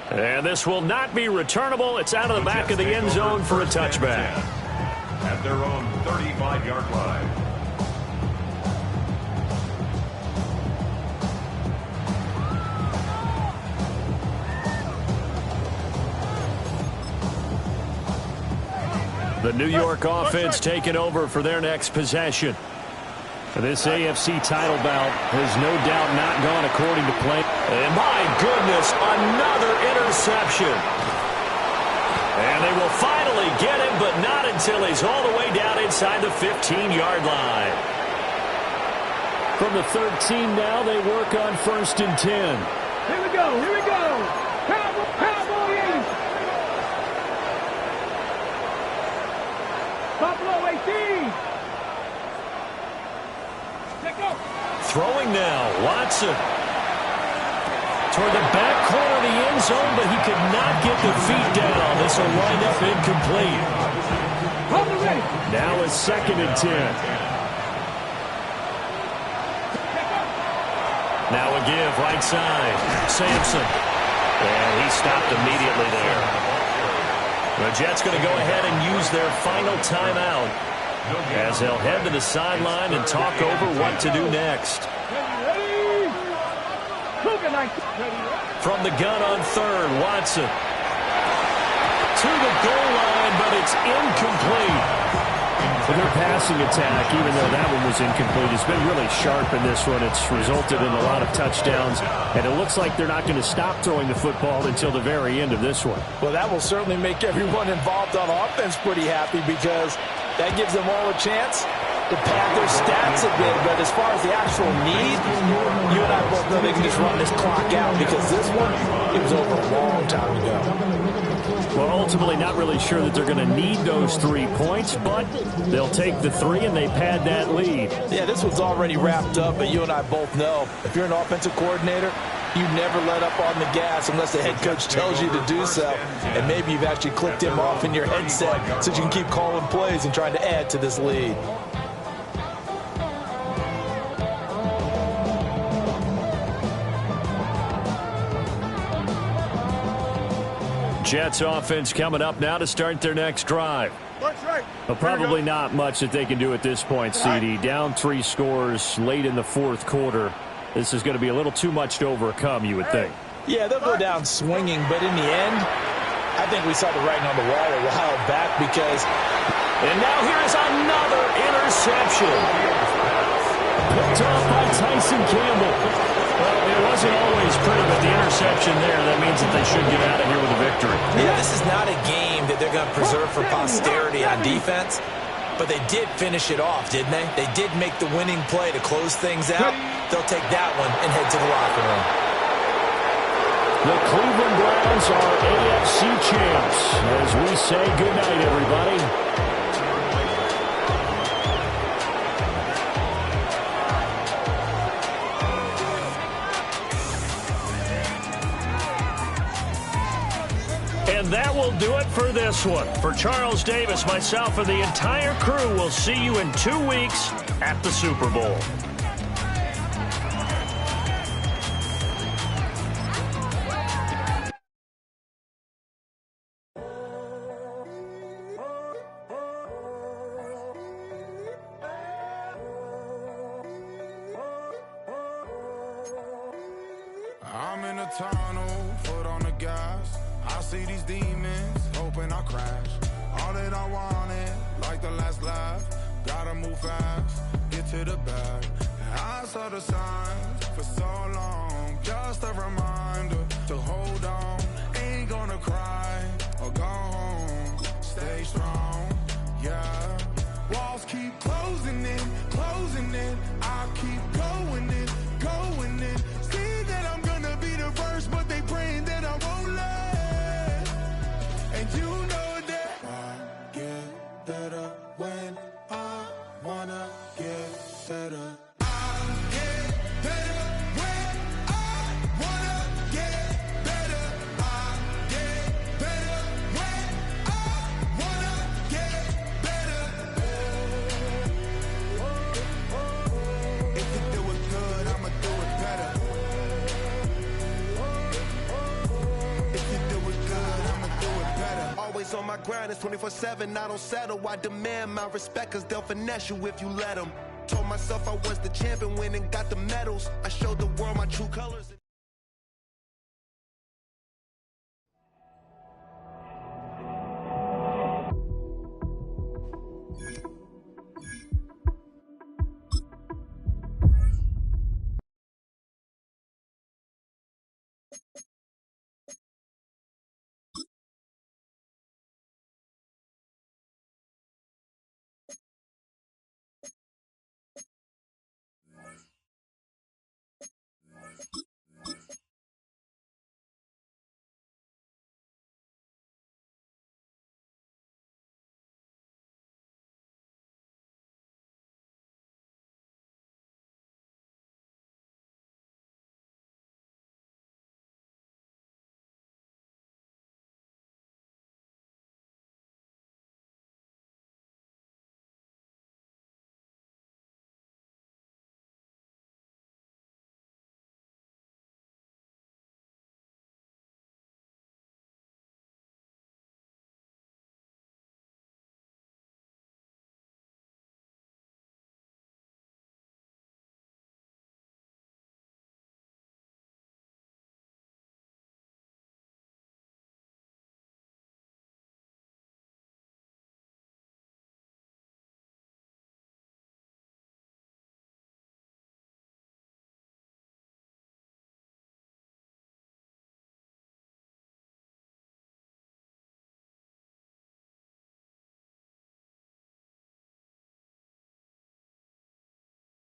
And this will not be returnable. It's out of the back of the end zone for a touchback. At their own 35-yard line. The New York offense taking over for their next possession. This AFC title bout has no doubt not gone according to plan. And my goodness, another interception. And they will finally get him, but not until he's all the way down inside the 15-yard line. From the 13 now, they work on 1st and 10. Here we go, here we go. Cowboys. Buffalo 18. Let's go. Throwing now, Watson. Toward the back corner of the end zone, but he could not get the feet down. This will wind up incomplete. Now it's 2nd and 10. Now a give, right side. Sampson. And he stopped immediately there. The Jets going to go ahead and use their final timeout as they'll head to the sideline and talk over what to do next. From the gun on 3rd, Watson. To the goal line, but it's incomplete. For their passing attack, even though that one was incomplete, has been really sharp in this one. It's resulted in a lot of touchdowns, and it looks like they're not going to stop throwing the football until the very end of this one. Well, that will certainly make everyone involved on offense pretty happy, because that gives them all a chance to pad their stats a bit. But as far as the actual need, you and I both know they can just run this clock out, because this one, it was over a long time ago. Well, ultimately not really sure that they're going to need those 3 points, but they'll take the 3 and they pad that lead. Yeah, this one's already wrapped up, but you and I both know if you're an offensive coordinator, you never let up on the gas unless the head coach tells you to do so. And maybe you've actually clicked him off in your headset so you can keep calling plays and trying to add to this lead. Jets offense coming up now to start their next drive. But probably not much that they can do at this point, CD. Down 3 scores late in the fourth quarter. This is going to be a little too much to overcome, you would think. Yeah, they'll go down swinging, but in the end, I think we saw the writing on the wall a while back, because... And now here's another interception. Picked off by Tyson Campbell. Well, it wasn't always pretty, but the interception there, that means that they should get out of here with a victory. Yeah, this is not a game that they're going to preserve for posterity on defense, but they did finish it off, didn't they? They did make the winning play to close things out. They'll take that one and head to the locker room. The Cleveland Browns are AFC champs as we say goodnight, everybody. And that will do it for this one. For Charles Davis, myself, and the entire crew, we'll see you in 2 weeks at the Super Bowl. I'm in a tunnel, foot on the gas. I see these demons, hoping I crash. All that I wanted, like the last laugh. Gotta move fast, get to the bag. I saw the signs for so long, just a reminder to hold on. Ain't gonna cry or go home, stay strong, yeah. Walls keep closing in, I keep going in, going in. See that I'm gonna be the first, but they praying that I won't let. And you know that I get better when I wanna get better. On my grind, it's 24/7, I don't settle. I demand my respect, cause they'll finesse you if you let them. Told myself I was the champion, went and got the medals. I showed the world my true colors.